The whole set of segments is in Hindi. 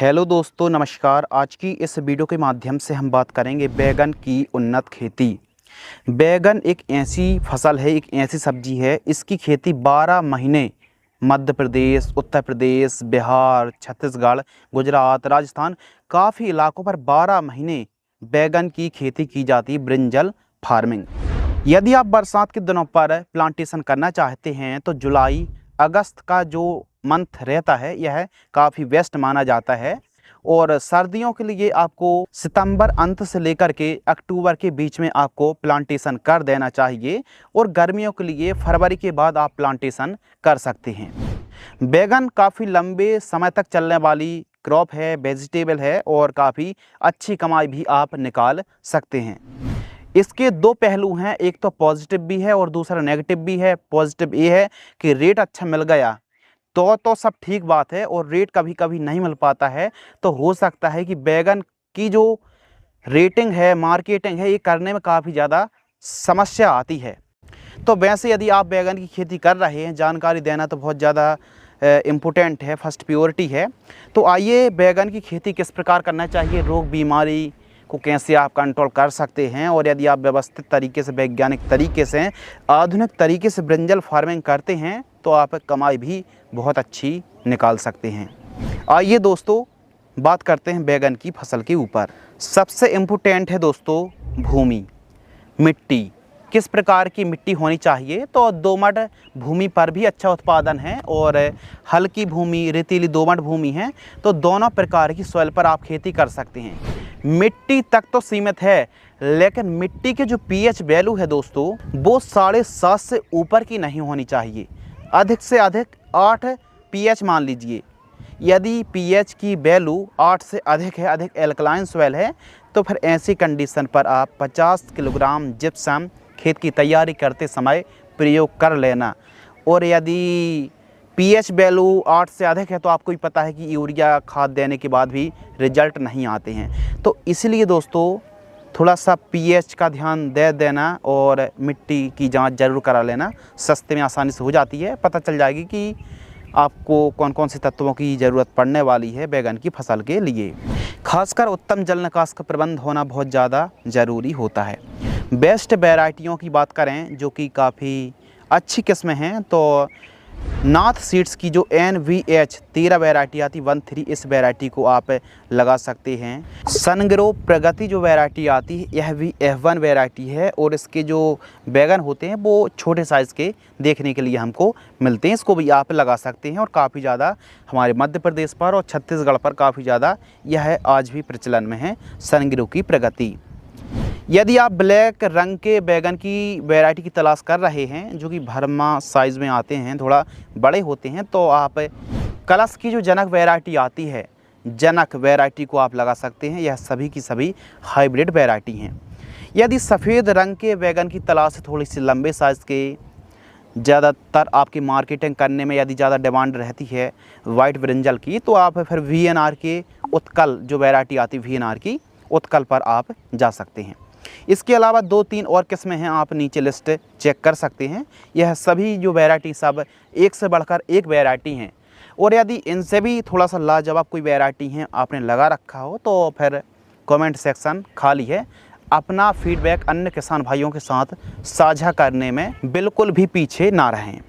हेलो दोस्तों, नमस्कार। आज की इस वीडियो के माध्यम से हम बात करेंगे बैगन की उन्नत खेती। बैगन एक ऐसी फसल है, एक ऐसी सब्जी है, इसकी खेती 12 महीने मध्य प्रदेश, उत्तर प्रदेश, बिहार, छत्तीसगढ़, गुजरात, राजस्थान काफ़ी इलाकों पर 12 महीने बैगन की खेती की जाती है, ब्रिंजल फार्मिंग। यदि आप बरसात के दिनों पर प्लांटेशन करना चाहते हैं तो जुलाई अगस्त का जो मंथ रहता है यह काफ़ी बेस्ट माना जाता है। और सर्दियों के लिए आपको सितंबर अंत से लेकर के अक्टूबर के बीच में आपको प्लांटेशन कर देना चाहिए, और गर्मियों के लिए फरवरी के बाद आप प्लांटेशन कर सकते हैं। बैगन काफ़ी लंबे समय तक चलने वाली क्रॉप है, वेजिटेबल है, और काफ़ी अच्छी कमाई भी आप निकाल सकते हैं। इसके दो पहलू हैं, एक तो पॉजिटिव भी है और दूसरा नेगेटिव भी है। पॉजिटिव ये है कि रेट अच्छा मिल गया तो सब ठीक बात है, और रेट कभी कभी नहीं मिल पाता है तो हो सकता है कि बैगन की जो रेटिंग है, मार्केटिंग है, ये करने में काफ़ी ज़्यादा समस्या आती है। तो वैसे यदि आप बैगन की खेती कर रहे हैं, जानकारी देना तो बहुत ज़्यादा इम्पोर्टेंट है, फर्स्ट प्रायोरिटी है। तो आइए, बैगन की खेती किस प्रकार करना चाहिए, रोग बीमारी को कैसे आप कंट्रोल कर सकते हैं, और यदि आप व्यवस्थित तरीके से, वैज्ञानिक तरीके से, आधुनिक तरीके से ब्रिंजल फार्मिंग करते हैं तो आप कमाई भी बहुत अच्छी निकाल सकते हैं। आइए दोस्तों, बात करते हैं बैगन की फसल के ऊपर। सबसे इम्पोर्टेंट है दोस्तों भूमि, मिट्टी। किस प्रकार की मिट्टी होनी चाहिए, तो दोमट भूमि पर भी अच्छा उत्पादन है, और हल्की भूमि, रेतीली दोमट भूमि है, तो दोनों प्रकार की सॉइल पर आप खेती कर सकते हैं। मिट्टी तक तो सीमित है, लेकिन मिट्टी के जो पीएच वैल्यू है दोस्तों, वो 7.5 से ऊपर की नहीं होनी चाहिए। अधिक से अधिक 8 पीएच मान लीजिए। यदि पीएच की वैल्यू 8 से अधिक है, अधिक एल्कलाइन सॉइल है, तो फिर ऐसी कंडीशन पर आप 50 किलोग्राम जिप्सम खेत की तैयारी करते समय प्रयोग कर लेना। और यदि पीएच वैल्यू 8 से अधिक है तो आपको ही पता है कि यूरिया खाद देने के बाद भी रिजल्ट नहीं आते हैं। तो इसलिए दोस्तों थोड़ा सा पीएच का ध्यान दे देना, और मिट्टी की जांच ज़रूर करा लेना। सस्ते में आसानी से हो जाती है, पता चल जाएगी कि आपको कौन कौन से तत्वों की ज़रूरत पड़ने वाली है बैगन की फसल के लिए। खासकर उत्तम जल निकास का प्रबंध होना बहुत ज़्यादा ज़रूरी होता है। बेस्ट वैरायटियों की बात करें जो कि काफ़ी अच्छी किस्में हैं, तो नाथ सीड्स की जो NVH 13 वैरायटी आती 13, इस वैरायटी को आप लगा सकते हैं। सनग्रो प्रगति जो वैरायटी आती है यह भी F1 वैरायटी है, और इसके जो बैगन होते हैं वो छोटे साइज़ के देखने के लिए हमको मिलते हैं। इसको भी आप लगा सकते हैं, और काफ़ी ज़्यादा हमारे मध्य प्रदेश पर और छत्तीसगढ़ पर काफ़ी ज़्यादा यह आज भी प्रचलन में है, सनग्रो की प्रगति। यदि आप ब्लैक रंग के बैगन की वैरायटी की तलाश कर रहे हैं जो कि भरमा साइज़ में आते हैं, थोड़ा बड़े होते हैं, तो आप कलश की जो जनक वैरायटी आती है, जनक वैरायटी को आप लगा सकते हैं। यह सभी की सभी हाइब्रिड वैरायटी हैं। यदि सफ़ेद रंग के बैगन की तलाश है, थोड़ी सी लंबे साइज़ के, ज़्यादातर आपकी मार्केटिंग करने में यदि ज़्यादा डिमांड रहती है वाइट ब्रिंजल की, तो आप फिर VNR के उत्कल जो वैरायटी आती है VNR की उत्कल पर आप जा सकते हैं। इसके अलावा 2-3 और किस्में हैं, आप नीचे लिस्ट चेक कर सकते हैं। यह सभी जो वैरायटी सब एक से बढ़कर एक वैरायटी हैं, और यदि इनसे भी थोड़ा सा लाजवाब कोई वैरायटी हैं आपने लगा रखा हो तो फिर कमेंट सेक्शन खाली है। अपना फीडबैक अन्य किसान भाइयों के साथ साझा करने में बिल्कुल भी पीछे ना रहें।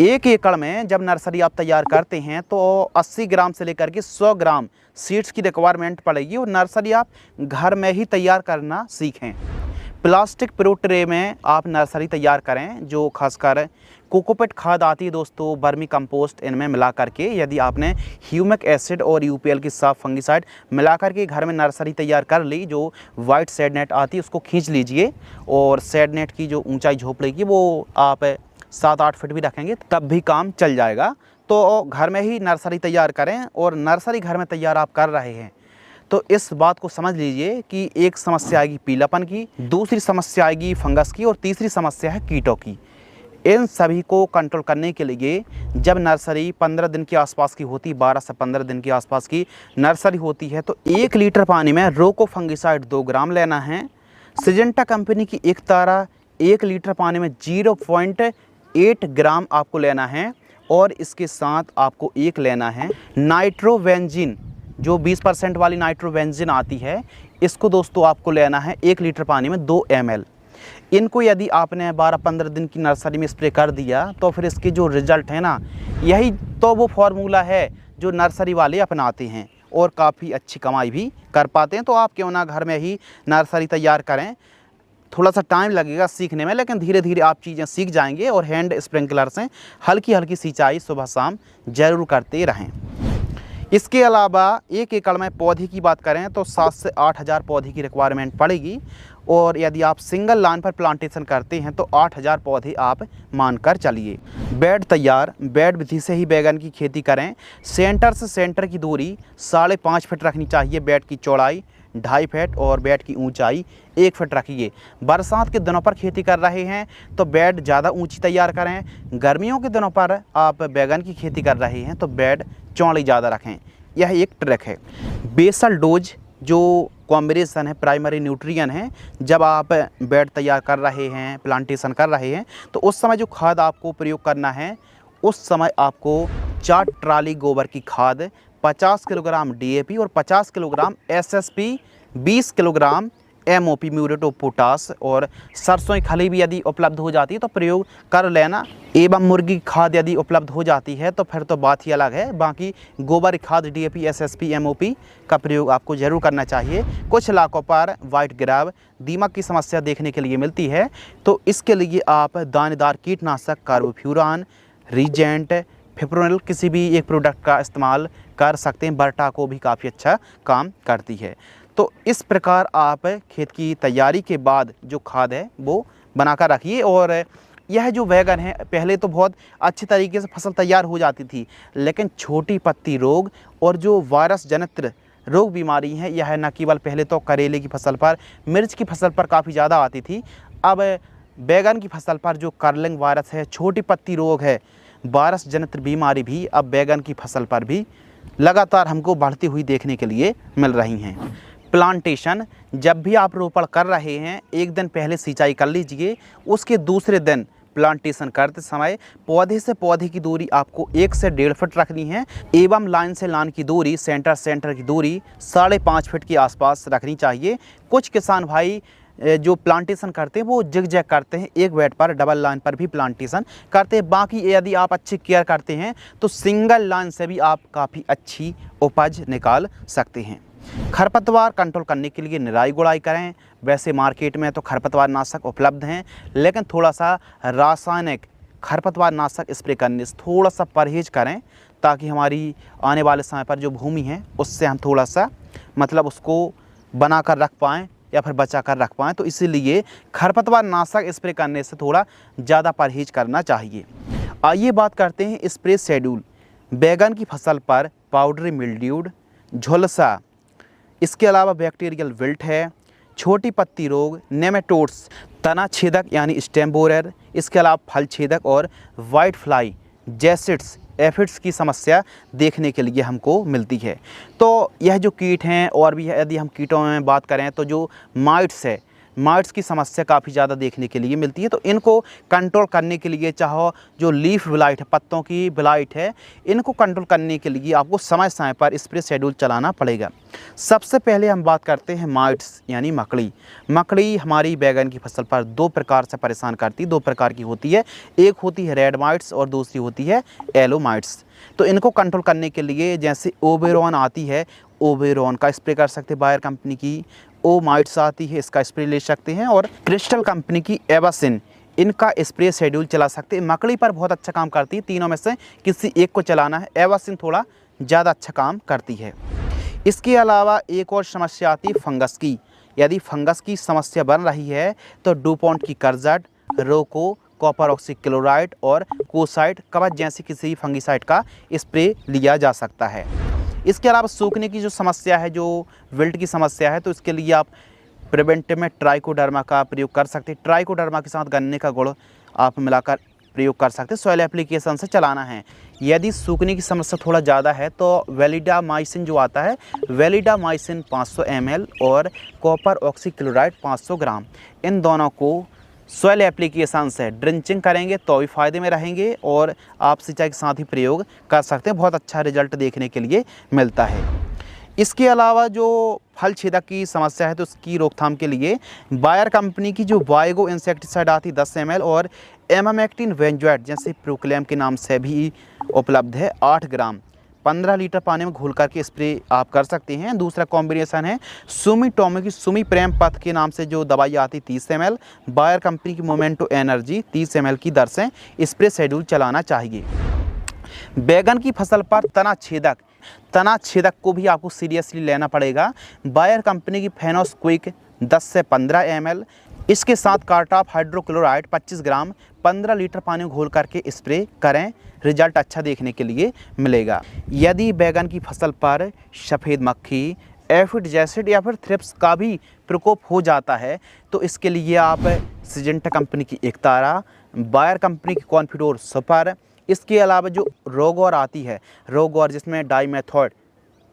1 एकड़ में जब नर्सरी आप तैयार करते हैं तो 80 ग्राम से लेकर के 100 ग्राम सीड्स की रिक्वायरमेंट पड़ेगी, और नर्सरी आप घर में ही तैयार करना सीखें। प्लास्टिक प्रो ट्रे में आप नर्सरी तैयार करें, जो खासकर कोकोपीट खाद आती है दोस्तों, वर्मी कंपोस्ट, इनमें मिला करके यदि आपने ह्यूमिक एसिड और UPL की साफ फंगिसाइड मिला करके घर में नर्सरी तैयार कर ली, जो वाइट शेड नेट आती है उसको खींच लीजिए, और शेड नेट की जो ऊंचाई झोंपड़े की वो आप 7-8 फीट भी रखेंगे तब भी काम चल जाएगा। तो घर में ही नर्सरी तैयार करें, और नर्सरी घर में तैयार आप कर रहे हैं तो इस बात को समझ लीजिए कि एक समस्या आएगी पीलापन की, दूसरी समस्या आएगी फंगस की, और तीसरी समस्या है कीटों की। इन सभी को कंट्रोल करने के लिए जब नर्सरी 15 दिन के आसपास की होती, 12 से 15 दिन के आसपास की नर्सरी होती है, तो 1 लीटर पानी में रोको फंगिसाइड 2 ग्राम लेना है। सिजेंटा कंपनी की एक तारा 1 लीटर पानी में 0.8 ग्राम आपको लेना है, और इसके साथ आपको एक लेना है नाइट्रोवेंजिन जो 20% वाली नाइट्रोबेंजीन आती है, इसको दोस्तों आपको लेना है 1 लीटर पानी में 2 ml। इनको यदि आपने 12-15 दिन की नर्सरी में स्प्रे कर दिया तो फिर इसके जो रिज़ल्ट है ना, यही तो वो फार्मूला है जो नर्सरी वाले अपनाते हैं और काफ़ी अच्छी कमाई भी कर पाते हैं। तो आप क्यों ना घर में ही नर्सरी तैयार करें। थोड़ा सा टाइम लगेगा सीखने में, लेकिन धीरे धीरे आप चीज़ें सीख जाएंगे और हैंड स्प्रिंकलर से हल्की हल्की सिंचाई सुबह शाम ज़रूर करते रहें। इसके अलावा 1 एकड़ में पौधे की बात करें तो 7 से 8 हज़ार पौधे की रिक्वायरमेंट पड़ेगी, और यदि आप सिंगल लाइन पर प्लांटेशन करते हैं तो 8,000 पौधे आप मानकर चलिए। बेड तैयार, बेड विधि से ही बैगन की खेती करें। सेंटर से सेंटर की दूरी 5.5 फीट रखनी चाहिए, बेड की चौड़ाई 2.5 फीट और बेड की ऊंचाई 1 फीट रखिए। बरसात के दिनों पर खेती कर रहे हैं तो बेड ज़्यादा ऊंची तैयार करें। गर्मियों के दिनों पर आप बैगन की खेती कर रहे हैं तो बेड चौड़ी ज़्यादा रखें। यह एक ट्रिक है। बेसल डोज जो कॉम्बिनेशन है प्राइमरी न्यूट्रिएंट है, जब आप बेड तैयार कर रहे हैं, प्लांटेशन कर रहे हैं, तो उस समय जो खाद आपको प्रयोग करना है, उस समय आपको 4 ट्राली गोबर की खाद, 50 किलोग्राम DAP और 50 kilogram SSP, 20 kilogram MOP muriate of potash और सरसों की खली भी यदि उपलब्ध हो जाती है तो प्रयोग कर लेना। एवं मुर्गी खाद यदि उपलब्ध हो जाती है तो फिर तो बात ही अलग है। बाकी गोबर खाद DAP, SSP, MOP का प्रयोग आपको ज़रूर करना चाहिए। कुछ इलाकों पर वाइट ग्राब, दीमक की समस्या देखने के लिए मिलती है, तो इसके लिए आप दानेदार कीटनाशक कार्बोफ्यूरान, रीजेंट, फिप्रोनिल किसी भी एक प्रोडक्ट का इस्तेमाल कर सकते हैं। बर्टा को भी काफ़ी अच्छा काम करती है। तो इस प्रकार आप खेत की तैयारी के बाद जो खाद है वो बनाकर रखिए। और यह जो बैगन है, पहले तो बहुत अच्छी तरीके से फसल तैयार हो जाती थी, लेकिन छोटी पत्ती रोग और जो वायरस जनित रोग बीमारी है, यह न केवल पहले तो करेले की फसल पर, मिर्च की फसल पर काफ़ी ज़्यादा आती थी, अब बैगन की फसल पर जो कर्लिंग वायरस है, छोटी पत्ती रोग है, वायरस जनित बीमारी भी अब बैगन की फसल पर भी लगातार हमको बढ़ती हुई देखने के लिए मिल रही हैं। प्लांटेशन, जब भी आप रोपण कर रहे हैं, 1 दिन पहले सिंचाई कर लीजिए। उसके दूसरे दिन प्लांटेशन करते समय पौधे से पौधे की दूरी आपको 1 से 1.5 फीट रखनी है, एवं लाइन से लाइन की दूरी, सेंटर की दूरी 5.5 फीट के आसपास रखनी चाहिए। कुछ किसान भाई जो प्लांटेशन करते हैं वो जिग-जैग करते हैं, एक बेड पर डबल लाइन पर भी प्लांटेशन करते हैं। बाकी यदि आप अच्छी केयर करते हैं तो सिंगल लाइन से भी आप काफ़ी अच्छी उपज निकाल सकते हैं। खरपतवार कंट्रोल करने के लिए निराई गुड़ाई करें। वैसे मार्केट में तो खरपतवार नाशक उपलब्ध हैं, लेकिन थोड़ा सा रासायनिक खरपतवार नाशक स्प्रे करने से थोड़ा सा परहेज करें, ताकि हमारी आने वाले समय पर जो भूमि है उससे हम थोड़ा सा मतलब उसको बना कर रख पाएँ या फिर बचा कर रख पाएँ। तो इसीलिए खरपतवार नाशक स्प्रे करने से थोड़ा ज़्यादा परहेज करना चाहिए। आइए बात करते हैं स्प्रे शेड्यूल। बैगन की फसल पर पाउडरी मिल्ड्यूड, झुलसा, इसके अलावा बैक्टीरियल विल्ट है, छोटी पत्ती रोग, नेमेटोड्स, तना छेदक यानी स्टेम बोरर, इसके अलावा फल छेदक और वाइट फ्लाई, जैसिड्स, एफिड्स की समस्या देखने के लिए हमको मिलती है। तो यह जो कीट हैं, और भी यदि हम कीटों में बात करें तो जो माइट्स है, माइट्स की समस्या काफ़ी ज़्यादा देखने के लिए मिलती है। तो इनको कंट्रोल करने के लिए, चाहे जो लीफ ब्लाइट है, पत्तों की ब्लाइट है, इनको कंट्रोल करने के लिए आपको समय समय पर स्प्रे शेड्यूल चलाना पड़ेगा। सबसे पहले हम बात करते हैं माइट्स यानी मकड़ी। मकड़ी हमारी बैगन की फसल पर 2 प्रकार से परेशान करती है, 2 प्रकार की होती है। एक होती है रेड माइट्स और दूसरी होती है येलो माइट्स। तो इनको कंट्रोल करने के लिए जैसे ओबेरॉन आती है, ओबेरॉन का स्प्रे कर सकते हैं। बायर कंपनी की ओ माइट्स आती है, इसका स्प्रे ले सकते हैं। और क्रिस्टल कंपनी की एवासिन, इनका स्प्रे शेड्यूल चला सकते हैं। मकड़ी पर बहुत अच्छा काम करती है, तीनों में से किसी एक को चलाना है। एवासिन थोड़ा ज़्यादा अच्छा काम करती है। इसके अलावा एक और समस्या आती है फंगस की। यदि फंगस की समस्या बन रही है तो डुपॉन्ट की कर्जट, रोको, कॉपर ऑक्सीक्लोराइड और कोसाइड, कवच जैसी किसी फंगिसाइड का स्प्रे लिया जा सकता है। इसके अलावा सूखने की जो समस्या है, जो विल्ट की समस्या है, तो इसके लिए आप प्रिवेंटिव में ट्राइकोडर्मा का प्रयोग कर सकते हैं। ट्राइकोडर्मा के साथ गन्ने का गुड़ आप मिलाकर प्रयोग कर सकते हैं। सॉइल एप्लीकेशन से चलाना है। यदि सूखने की समस्या थोड़ा ज़्यादा है तो वेलिडामाइसिन जो आता है, वेलिडामाइसिन 500 ml और कॉपर ऑक्सीक्लोराइड 500 ग्राम, इन दोनों को सॉइल एप्लीकेशन से ड्रिंचिंग करेंगे तो भी फ़ायदे में रहेंगे, और आप सिंचाई के साथ ही प्रयोग कर सकते हैं। बहुत अच्छा रिजल्ट देखने के लिए मिलता है। इसके अलावा जो फल छेदक की समस्या है तो उसकी रोकथाम के लिए बायर कंपनी की जो वायगो इंसेक्टिसाइड आती है 10 ml और एमामेक्टिन वेंजोएट जैसे प्रोक्लेम के नाम से भी उपलब्ध है 8 ग्राम 15 लीटर पानी में घोल करके स्प्रे आप कर सकते हैं। दूसरा कॉम्बिनेशन है सुमिटोमो की सुमी प्रेम पथ के नाम से जो दवाई आती 30 ml बायर कंपनी की मोमेंटो एनर्जी 30 ml की दर से स्प्रे शेड्यूल चलाना चाहिए। बैगन की फसल पर तना छेदक को भी आपको सीरियसली लेना पड़ेगा। बायर कंपनी की फेनोस क्विक 10 से 15 ml इसके साथ कार्टाप हाइड्रोक्लोराइड 25 ग्राम 15 लीटर पानी में घोल करके स्प्रे करें, रिजल्ट अच्छा देखने के लिए मिलेगा। यदि बैगन की फसल पर सफ़ेद मक्खी, एफिड जैसिड या फिर थ्रिप्स का भी प्रकोप हो जाता है तो इसके लिए आप सिजेंटा कंपनी की एकतारा, बायर कंपनी की कॉन्फिडोर सुपर, इसके अलावा जो रोगौर आती है रोगौर जिसमें डाइमेथॉइड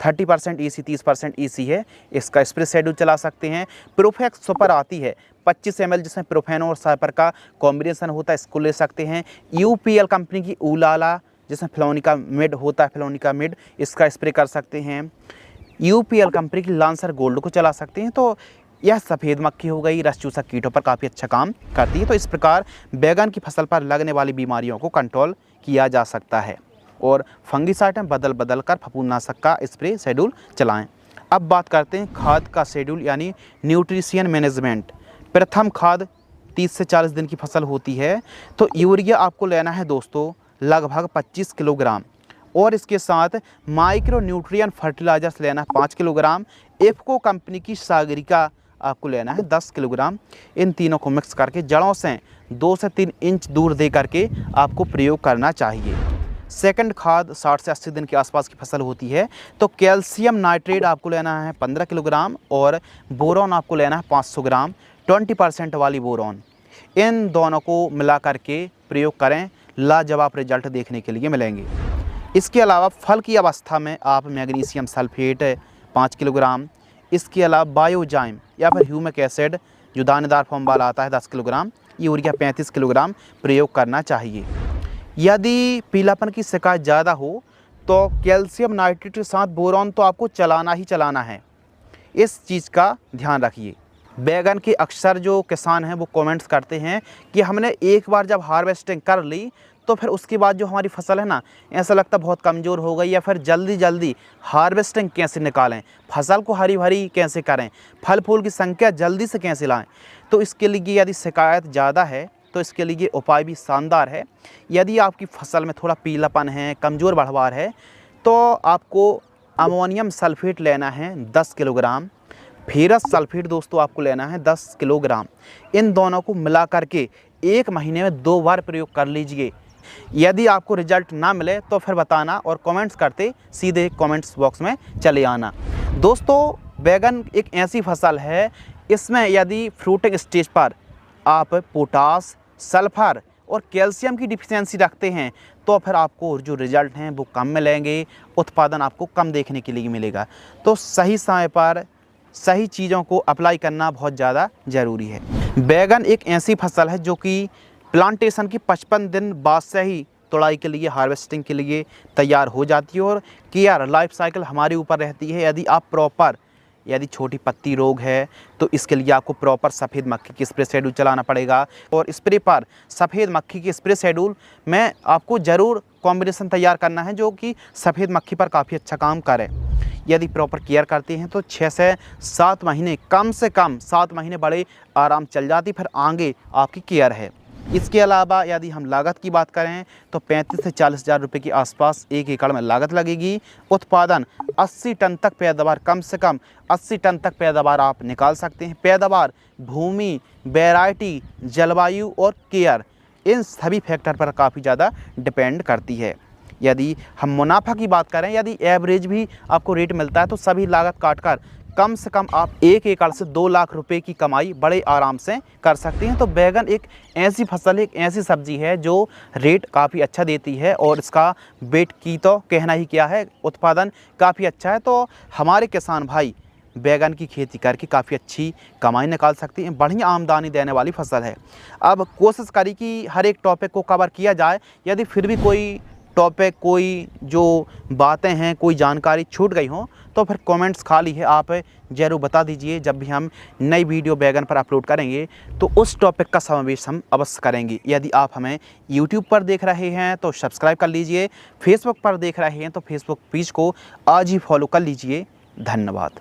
30% EC 30% EC है, इसका स्प्रे शेड्यूल चला सकते हैं। प्रोफेक्स सुपर आती है 25 ml जिसमें प्रोफेनो और साइपर का कॉम्बिनेशन होता है, इसको ले सकते हैं। UPL कंपनी की उलाला जिसमें फ्लोनिका मिड होता है, फ्लोनिका मिड इसका स्प्रे कर सकते हैं। UPL कंपनी की लांसर गोल्ड को चला सकते हैं। तो यह सफ़ेद मक्खी हो गई, रस चूसक कीटों पर काफ़ी अच्छा काम करती है। तो इस प्रकार बैगन की फसल पर लगने वाली बीमारियों को कंट्रोल किया जा सकता है और फंगिसाइड में बदल कर फफूंदनाशक का स्प्रे शेड्यूल चलाएं। अब बात करते हैं खाद का शेड्यूल यानी न्यूट्रिशन मैनेजमेंट। प्रथम खाद 30 से 40 दिन की फसल होती है तो यूरिया आपको लेना है दोस्तों लगभग 25 किलोग्राम और इसके साथ माइक्रो न्यूट्रिएंट फर्टिलाइजर्स लेना है 5 किलोग्राम। इफको कंपनी की सागरिका आपको लेना है 10 किलोग्राम। इन तीनों को मिक्स करके जड़ों से 2 से 3 इंच दूर दे करके आपको प्रयोग करना चाहिए। सेकंड खाद 60 से 80 दिन के आसपास की फसल होती है तो कैल्शियम नाइट्रेट आपको लेना है 15 किलोग्राम और बोरॉन आपको लेना है 500 ग्राम 20% वाली बोरॉन। इन दोनों को मिला करके प्रयोग करें, लाजवाब रिजल्ट देखने के लिए मिलेंगे। इसके अलावा फल की अवस्था में आप मैग्नीशियम सल्फेट 5 किलोग्राम, इसके अलावा बायोजाइम या फिर ह्यूमिक एसिड जो दानेदार फॉर्म वाला आता है 10 किलोग्राम, यूरिया 35 किलोग्राम प्रयोग करना चाहिए। यदि पीलापन की शिकायत ज़्यादा हो तो कैल्शियम नाइट्रेट के साथ बोरॉन तो आपको चलाना ही चलाना है, इस चीज़ का ध्यान रखिए। बैगन के अक्सर जो किसान हैं वो कमेंट्स करते हैं कि हमने एक बार जब हार्वेस्टिंग कर ली तो फिर उसके बाद जो हमारी फसल है ना ऐसा लगता बहुत कमज़ोर हो गई या फिर जल्दी हार्वेस्टिंग कैसे निकालें, फसल को हरी भरी कैसे करें, फल फूल की संख्या जल्दी से कैसे लाएं। तो इसके लिए यदि शिकायत ज़्यादा है तो इसके लिए उपाय भी शानदार है। यदि आपकी फसल में थोड़ा पीलापन है, कमज़ोर बढ़वार है तो आपको अमोनियम सल्फेट लेना है 10 किलोग्राम, फेरस सल्फेट दोस्तों आपको लेना है 10 किलोग्राम। इन दोनों को मिला करके 1 महीने में 2 बार प्रयोग कर लीजिए। यदि आपको रिजल्ट ना मिले तो फिर बताना और कमेंट्स करते सीधे कमेंट्स बॉक्स में चले आना। दोस्तों बैगन एक ऐसी फसल है, इसमें यदि फ्रूटिंग स्टेज पर आप पोटास, सल्फर और कैल्शियम की डिफिशियंसी रखते हैं तो फिर आपको जो रिजल्ट हैं वो कम मिलेंगे, उत्पादन आपको कम देखने के लिए मिलेगा। तो सही समय पर सही चीज़ों को अप्लाई करना बहुत ज़्यादा ज़रूरी है। बैगन एक ऐसी फसल है जो कि प्लांटेशन की 55 दिन बाद से ही तोड़ाई के लिए, हार्वेस्टिंग के लिए तैयार हो जाती है और केयर लाइफ साइकिल हमारे ऊपर रहती है। यदि आप यदि छोटी पत्ती रोग है तो इसके लिए आपको प्रॉपर सफ़ेद मक्खी की स्प्रे शेड्यूल चलाना पड़ेगा और स्प्रे पर सफ़ेद मक्खी की स्प्रे शेड्यूल में आपको ज़रूर कॉम्बिनेशन तैयार करना है जो कि सफ़ेद मक्खी पर काफ़ी अच्छा काम करे। यदि प्रॉपर केयर करते हैं तो 6 से 7 महीने, कम से कम 7 महीने बड़े आराम चल जाती, फिर आगे आपकी केयर है। इसके अलावा यदि हम लागत की बात करें तो 35 से 40 हज़ार रुपये के आसपास 1 एकड़ में लागत लगेगी। उत्पादन 80 टन तक पैदावार, कम से कम 80 टन तक पैदावार आप निकाल सकते हैं। पैदावार भूमि, वैरायटी, जलवायु और केयर इन सभी फैक्टर पर काफ़ी ज़्यादा डिपेंड करती है। यदि हम मुनाफा की बात करें, यदि एवरेज भी आपको रेट मिलता है तो सभी लागत काटकर कम से कम आप 1 एकड़ से 2 लाख रुपए की कमाई बड़े आराम से कर सकते हैं। तो बैगन एक ऐसी फसल, एक ऐसी सब्जी है जो रेट काफ़ी अच्छा देती है और इसका वेट की तो कहना ही क्या है, उत्पादन काफ़ी अच्छा है। तो हमारे किसान भाई बैगन की खेती करके काफ़ी अच्छी कमाई निकाल सकते हैं, बढ़िया आमदनी देने वाली फसल है। अब कोशिश करी कि हर एक टॉपिक को कवर किया जाए, यदि फिर भी कोई टॉपिक, कोई जो बातें हैं, कोई जानकारी छूट गई हो तो फिर कमेंट्स खाली है, आप ज़रूर बता दीजिए। जब भी हम नई वीडियो बैगन पर अपलोड करेंगे तो उस टॉपिक का समावेश हम अवश्य करेंगे। यदि आप हमें यूट्यूब पर देख रहे हैं तो सब्सक्राइब कर लीजिए, फेसबुक पर देख रहे हैं तो फेसबुक पेज को आज ही फॉलो कर लीजिए। धन्यवाद।